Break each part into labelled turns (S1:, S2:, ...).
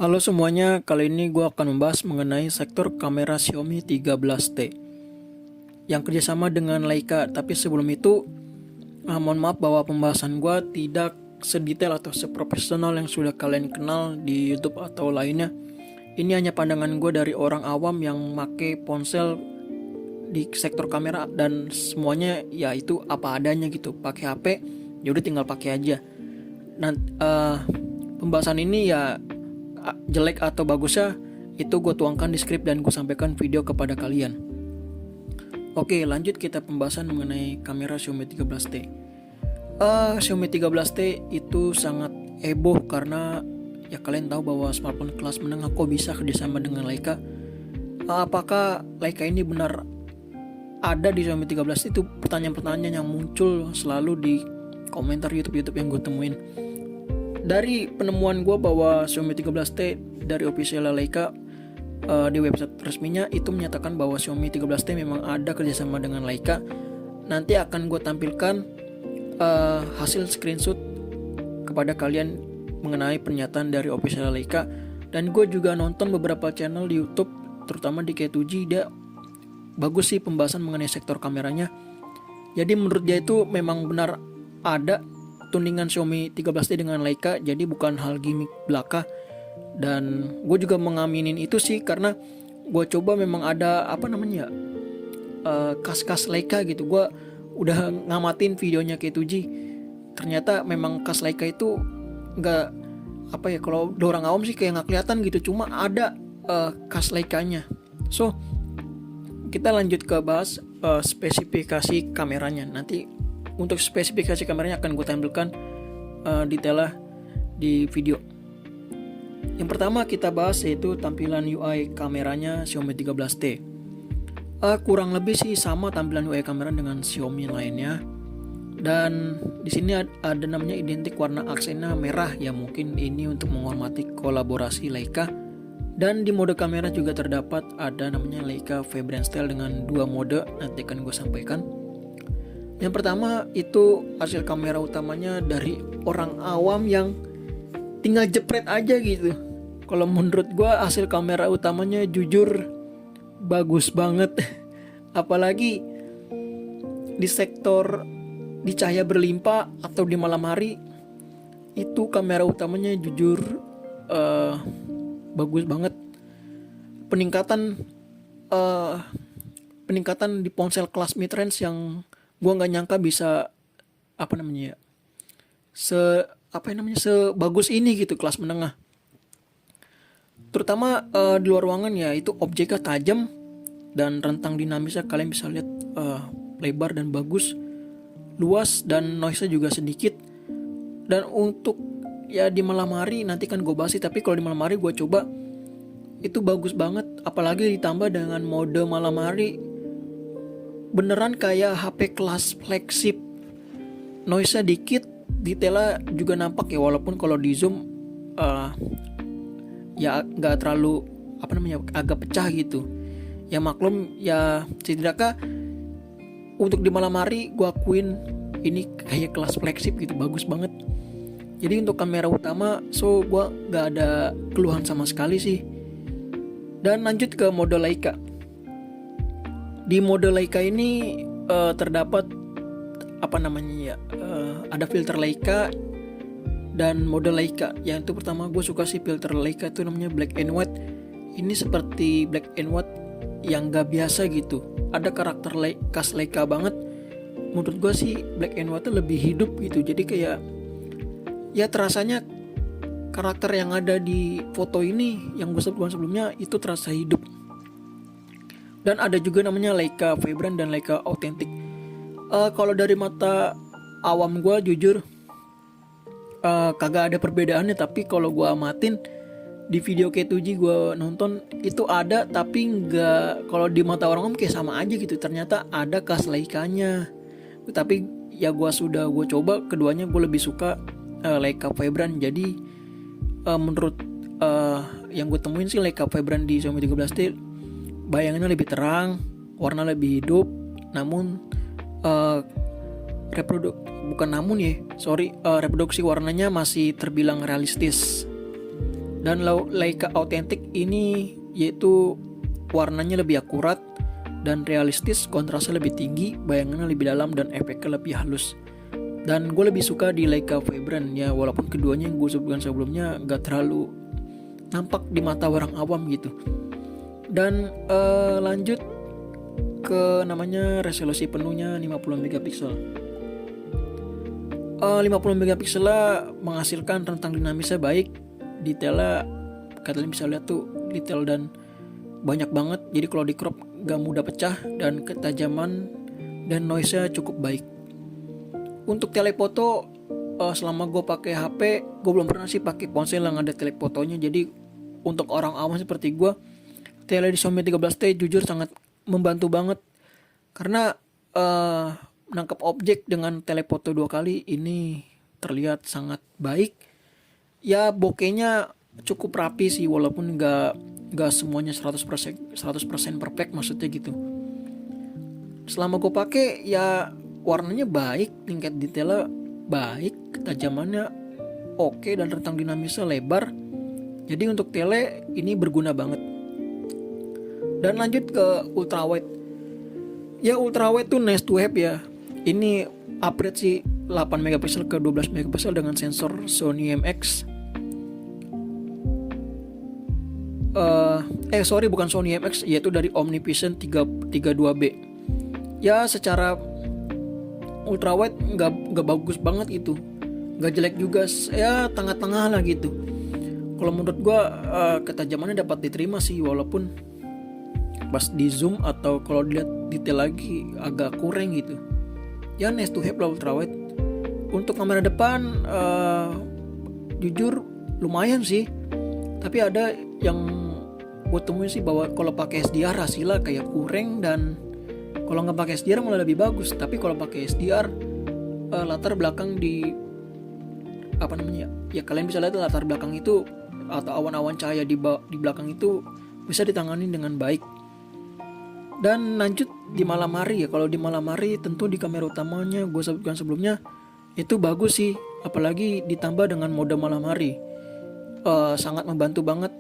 S1: Halo semuanya, kali ini gue akan membahas mengenai sektor kamera Xiaomi 13T yang kerjasama dengan Leica. Tapi sebelum itu, mohon maaf bahwa pembahasan gue tidak sedetail atau seprofesional yang sudah kalian kenal di YouTube atau lainnya. Ini hanya pandangan gue dari orang awam yang make ponsel di sektor kamera dan semuanya ya itu apa adanya gitu. Pakai HP, yaudah tinggal pakai aja. Nah, pembahasan ini ya jelek atau bagusnya itu gue tuangkan di skrip dan gue sampaikan video kepada kalian. Oke, lanjut kita pembahasan mengenai kamera Xiaomi 13T. Xiaomi 13T itu sangat heboh karena ya kalian tahu bahwa smartphone kelas menengah kok bisa kerjasama dengan Leica. Apakah Leica ini benar ada di Xiaomi 13 itu pertanyaan-pertanyaan yang muncul selalu di komentar YouTube yang gue temuin. Dari penemuan gue bahwa Xiaomi 13T dari official Leica di website resminya itu menyatakan bahwa Xiaomi 13T memang ada kerjasama dengan Leica. Nanti akan gue tampilkan hasil screenshot kepada kalian mengenai pernyataan dari official Leica. Dan gue juga nonton beberapa channel di YouTube, terutama di K2G, dia bagus sih pembahasan mengenai sektor kameranya. Jadi menurut dia itu memang benar ada tundingan Xiaomi 13T dengan Leica, jadi bukan hal gimmick belaka. Dan gue juga mengaminin itu sih karena gue coba memang ada kas-kas Leica gitu. Gue udah ngamatin videonya K2G, ternyata memang kas Leica itu nggak kalau orang awam sih kayak nggak kelihatan gitu, cuma ada kas Leicanya. So kita lanjut ke bahas spesifikasi kameranya. Nanti untuk spesifikasi kameranya akan gue tampilkan detailnya di video. Yang pertama kita bahas yaitu tampilan UI kameranya Xiaomi 13T. Kurang lebih sih sama tampilan UI kamera dengan Xiaomi lainnya. Dan di sini ada namanya identik warna aksennya merah, ya mungkin ini untuk menghormati kolaborasi Leica. Dan di mode kamera juga terdapat ada namanya Leica Vibrant Style dengan dua mode, nanti akan gue sampaikan. Yang pertama itu hasil kamera utamanya dari orang awam yang tinggal jepret aja gitu. Kalau menurut gue hasil kamera utamanya jujur bagus banget. Apalagi di sektor di cahaya berlimpah atau di malam hari, itu kamera utamanya jujur bagus banget. Peningkatan di ponsel kelas mid-range yang gue nggak nyangka bisa sebagus ini gitu kelas menengah. Terutama di luar ruangan ya, itu objeknya tajam dan rentang dinamisnya kalian bisa lihat lebar dan bagus, luas dan noise-nya juga sedikit. Dan untuk ya di malam hari nanti kan gue bahas sih, tapi kalau di malam hari gue coba itu bagus banget, apalagi ditambah dengan mode malam hari. Beneran kayak HP kelas flagship, noise-nya dikit, detailnya juga nampak ya, walaupun kalau di zoom ya nggak terlalu agak pecah gitu. Ya maklum ya, setidaknya untuk di malam hari gue akuin ini kayak kelas flagship gitu, bagus banget. Jadi untuk kamera utama so gue nggak ada keluhan sama sekali sih. Dan lanjut ke mode Leica. Di mode Leica ini terdapat ada filter Leica dan mode Leica. Yang itu pertama gue suka sih filter Leica itu namanya black and white. Ini seperti black and white yang gak biasa gitu. Ada karakter khas Leica banget. Menurut gue sih black and white lebih hidup gitu. Jadi kayak ya terasanya karakter yang ada di foto ini yang gue sebutkan sebelumnya itu terasa hidup. Dan ada juga namanya Leica Vibrant dan Leica Authentic. Kalau dari mata awam gue jujur kagak ada perbedaannya, tapi kalau gue amatin di video K2G gue nonton itu ada, tapi nggak, kalau di mata orang kayak sama aja gitu. Ternyata ada khas Leicanya. Tapi ya gue coba keduanya, gue lebih suka Leica Vibrant. Jadi menurut yang gue temuin sih Leica Vibrant di Xiaomi 13T bayangannya lebih terang, warna lebih hidup, namun reproduksi warnanya masih terbilang realistis. Dan Leica Authentic ini yaitu warnanya lebih akurat dan realistis, kontrasnya lebih tinggi, bayangannya lebih dalam, dan efeknya lebih halus. Dan gue lebih suka di Leica Vibrant ya, walaupun keduanya yang gue sebutkan sebelumnya gak terlalu nampak di mata orang awam gitu. Dan lanjut ke namanya resolusi penuhnya 50 megapiksel. 50 megapiksel menghasilkan rentang dinamisnya baik, detailnya kalian bisa lihat tuh, detail dan banyak banget. Jadi kalau di crop gak mudah pecah, dan ketajaman dan noise-nya cukup baik. Untuk telefoto, selama gue pakai HP, gue belum pernah sih pakai ponsel yang ada telefotonya. Jadi untuk orang awam seperti gue, tele di Xiaomi 13T jujur sangat membantu banget, karena menangkap objek dengan telefoto 2 kali ini terlihat sangat baik. Ya bokehnya cukup rapi sih, walaupun gak semuanya 100% perfect maksudnya gitu. Selama gue pakai ya warnanya baik, tingkat detailnya baik, ketajamannya oke, dan rentang dinamisnya lebar. Jadi untuk tele ini berguna banget. Dan lanjut ke ultrawide. Ya ultrawide tuh nice to have ya. Ini upgrade sih 8 megapiksel ke 12 megapiksel dengan sensor Sony IMX. Bukan Sony IMX, yaitu dari OmniVision 32B. Ya secara ultrawide nggak bagus banget itu, nggak jelek juga, ya tengah-tengah lah gitu. Kalau menurut gua ketajamannya dapat diterima sih, walaupun pas di zoom atau kalau dilihat detail lagi agak kurang gitu. Ya nice to have lah ultrawide. Untuk kamera depan jujur lumayan sih, tapi ada yang gue temuin sih bahwa kalau pakai SDR hasilnya kayak kurang, dan kalau nggak pakai SDR malah lebih bagus. Tapi kalau pakai SDR latar belakang di ya kalian bisa lihat latar belakang itu atau awan-awan cahaya di belakang itu bisa ditangani dengan baik. Dan lanjut di malam hari ya, kalau di malam hari tentu di kamera utamanya gue sebutkan sebelumnya itu bagus sih, apalagi ditambah dengan mode malam hari. Sangat membantu banget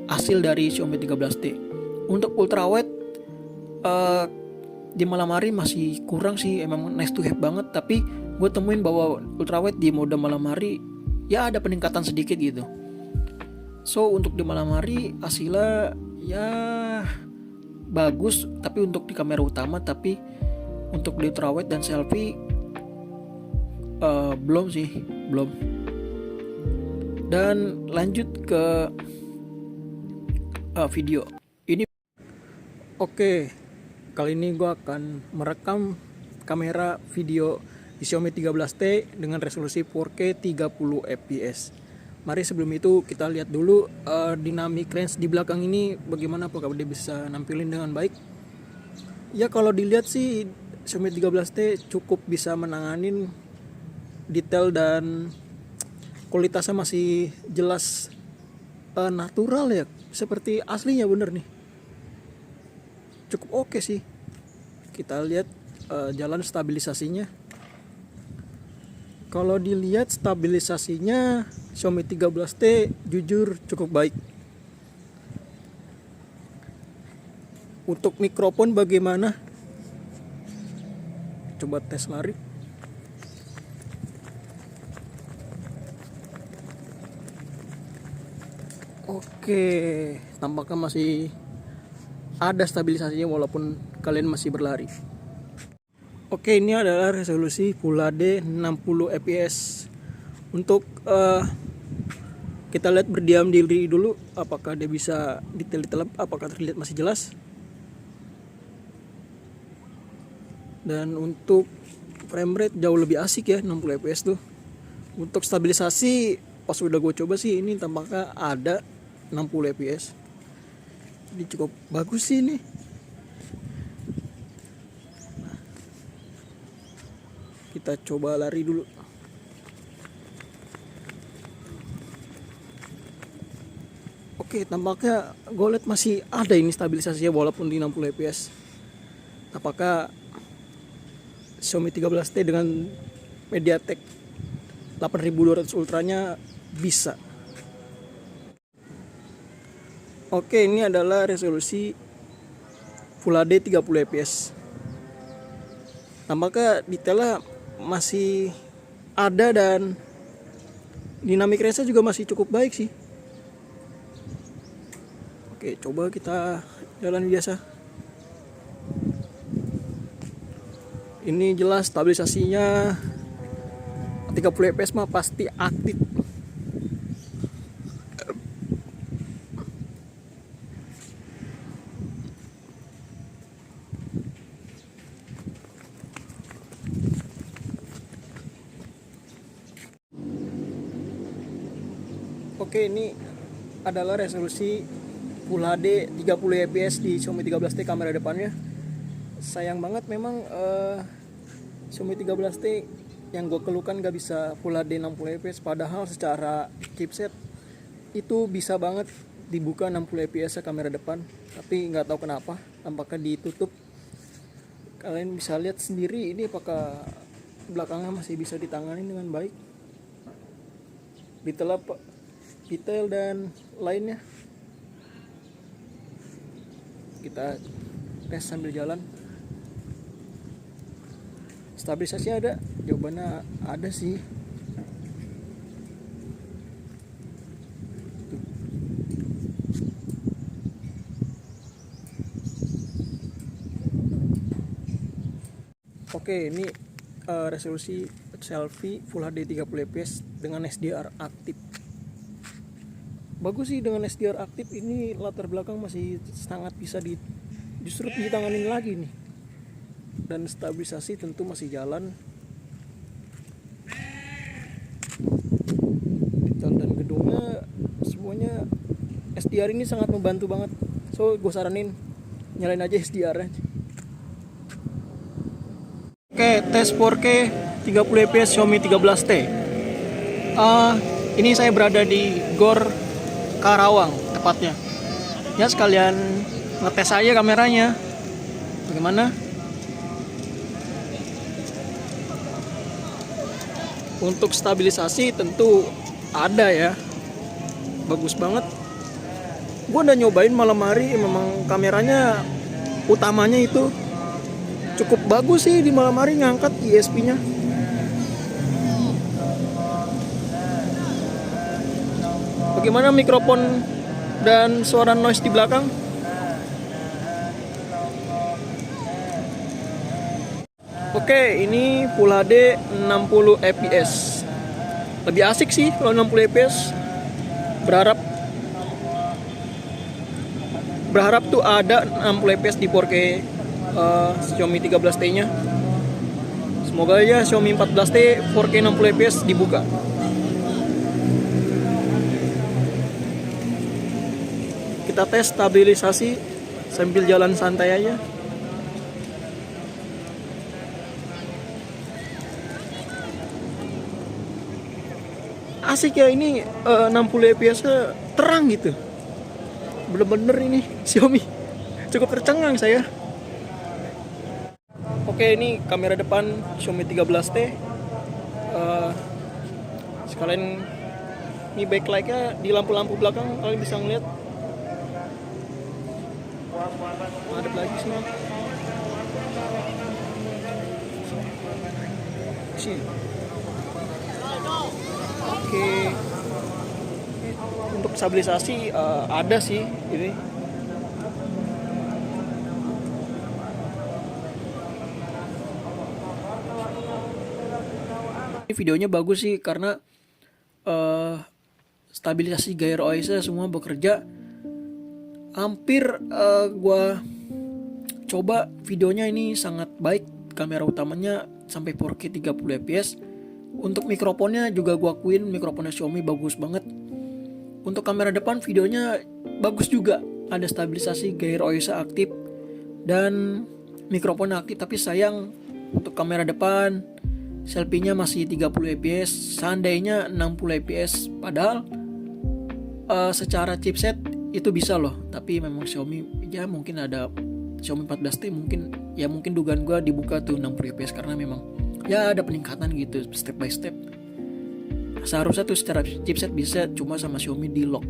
S1: hasil dari Xiaomi 13T. Untuk ultrawide di malam hari masih kurang sih, emang nice to have banget, tapi gue temuin bahwa ultrawide di mode malam hari ya ada peningkatan sedikit gitu. So untuk di malam hari hasilnya ya bagus, tapi untuk di kamera utama. Tapi untuk di ultrawide dan selfie belum. Dan lanjut ke video ini. Oke, kali ini gue akan merekam kamera video di Xiaomi 13T dengan resolusi 4K 30 fps. Mari sebelum itu kita lihat dulu dynamic range di belakang ini bagaimana, apakah dia bisa nampilin dengan baik. Ya kalau dilihat sih Xiaomi 13T cukup bisa menanganin detail dan kualitasnya masih jelas natural ya, seperti aslinya bener nih. Cukup oke sih. Kita lihat jalan stabilisasinya. Kalau dilihat stabilisasinya Xiaomi 13T jujur cukup baik. Untuk mikrofon bagaimana? Coba tes lari. Oke, tampaknya masih ada stabilisasinya walaupun kalian masih berlari. Oke, ini adalah resolusi Full HD 60 fps. Untuk kita lihat berdiam diri dulu, apakah dia bisa detail-detail, apakah terlihat masih jelas. Dan untuk frame rate jauh lebih asik ya, 60 fps tuh. Untuk stabilisasi pas udah gue coba sih ini tampaknya ada 60 fps. Ini cukup bagus sih ini. Kita coba lari dulu. Oke, tampaknya gue lihat masih ada ini stabilisasinya walaupun di 60 fps. Apakah Xiaomi 13T dengan MediaTek 8200 Ultranya bisa? Oke, ini adalah resolusi Full HD 30 fps. Tampaknya detailnya masih ada dan dinamik range juga masih cukup baik sih. Oke, coba kita jalan biasa. Ini jelas stabilisasinya 30 fps mah pasti aktif. Oke, ini adalah resolusi Full HD 30 fps di Xiaomi 13T kamera depannya. Sayang banget memang Xiaomi 13T yang gue keluhkan gak bisa Full HD 60 fps, padahal secara chipset itu bisa banget dibuka 60 fps kamera depan, tapi nggak tahu kenapa tampaknya ditutup. Kalian bisa lihat sendiri ini apakah belakangnya masih bisa ditangani dengan baik, detail dan lainnya. Kita tes sambil jalan. Stabilisasi ada? Jawabannya ada sih. Oke, ini resolusi selfie Full HD 30 fps dengan SDR aktif. Bagus sih dengan SDR aktif, ini latar belakang masih sangat bisa justru ditanganin lagi nih. Dan stabilisasi tentu masih jalan. Detail dan gedungnya semuanya SDR ini sangat membantu banget. So gue saranin nyalain aja SDR nya. Oke, tes 4K 30 fps Xiaomi 13T. Ini saya berada di Gor Karawang tepatnya. Ya, sekalian ngetes aja kameranya. Bagaimana? Untuk stabilisasi tentu ada ya. Bagus banget. Gue udah nyobain malam hari, memang kameranya utamanya itu cukup bagus sih di malam hari ngangkat ISP-nya. Bagaimana mikrofon dan suara noise di belakang? Oke, ini Full HD 60 fps. Lebih asik sih kalau 60 fps. Berharap tuh ada 60 fps di 4K Xiaomi 13T nya. Semoga aja Xiaomi 14T 4K 60 fps dibuka. Kita tes stabilisasi sambil jalan santai aja. Asik ya ini 60 fps terang gitu. Bener-bener ini Xiaomi cukup tercengang saya. Oke, ini kamera depan Xiaomi 13T. Sekalian ini backlightnya di lampu-lampu belakang kalian bisa ngeliat. Madep lagi semua. Sini. Oke. Untuk stabilisasi ada sih ini. Ini videonya bagus sih karena stabilisasi Gear OIS semua bekerja. Hampir gua coba videonya ini sangat baik. Kamera utamanya sampai 4K 30 fps. Untuk mikrofonnya juga gua akuin mikrofonnya Xiaomi bagus banget. Untuk kamera depan videonya bagus juga. Ada stabilisasi Gear OIS aktif dan mikrofon aktif, tapi sayang untuk kamera depan selfie-nya masih 30 fps, seandainya 60 fps. Padahal secara chipset itu bisa loh, tapi memang Xiaomi ya mungkin ada Xiaomi 14T mungkin dugaan gue dibuka tuh 60 fps karena memang ya ada peningkatan gitu step by step. Seharusnya tuh secara chipset bisa, cuma sama Xiaomi di lock.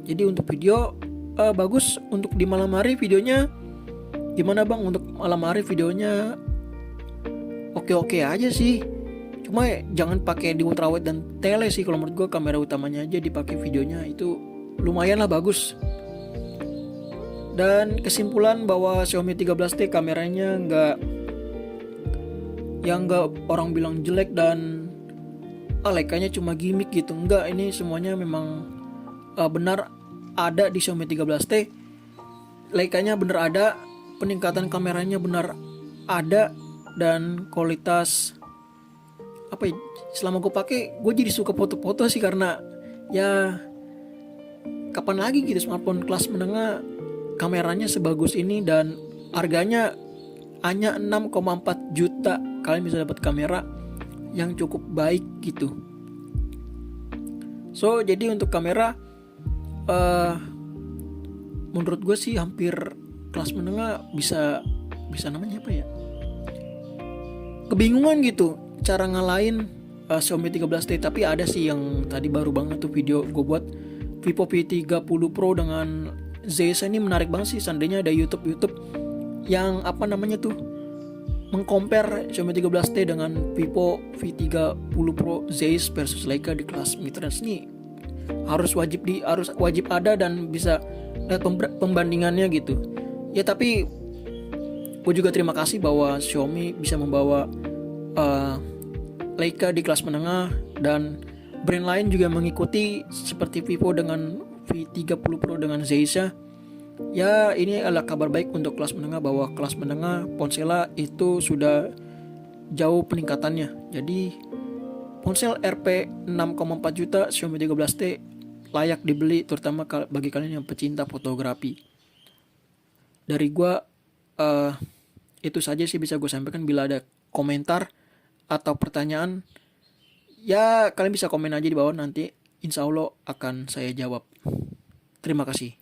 S1: Jadi untuk video bagus untuk di malam hari videonya. Gimana bang untuk malam hari videonya? Oke aja sih. Cuma jangan pakai di ultrawide dan tele sih. Kalau menurut gue kamera utamanya aja dipakai, videonya itu lumayan lah bagus. Dan kesimpulan bahwa Xiaomi 13T kameranya nggak orang bilang jelek dan Leicanya cuma gimmick gitu. Enggak, ini semuanya memang benar ada di Xiaomi 13T. Leicanya benar ada, peningkatan kameranya benar ada, dan kualitas selama gue pakai gue jadi suka foto-foto sih, karena ya kapan lagi gitu smartphone kelas menengah kameranya sebagus ini dan harganya hanya 6,4 juta. Kalian bisa dapat kamera yang cukup baik gitu. So jadi untuk kamera menurut gue sih hampir kelas menengah bisa namanya apa ya, kebingungan gitu cara ngalahin Xiaomi 13T. Tapi ada sih yang tadi baru banget tuh video gue buat, Vivo V30 Pro dengan Zeiss. Ini menarik banget sih, seandainya ada YouTube yang mengcompare Xiaomi 13T dengan Vivo V30 Pro Zeiss versus Leica di kelas mid-range. Nih harus wajib ada dan bisa lihat pembandingannya gitu ya. Tapi gue juga terima kasih bahwa Xiaomi bisa membawa Leica di kelas menengah, dan brand lain juga mengikuti seperti Vivo dengan V30 Pro dengan Zeiss ya. Ini adalah kabar baik untuk kelas menengah, bahwa kelas menengah ponsel itu sudah jauh peningkatannya. Jadi ponsel Rp 6,4 juta Xiaomi 13T layak dibeli, terutama bagi kalian yang pecinta fotografi. Dari gua itu saja sih bisa gue sampaikan. Bila ada komentar atau pertanyaan ya kalian bisa komen aja di bawah, nanti insya Allah akan saya jawab. Terima kasih.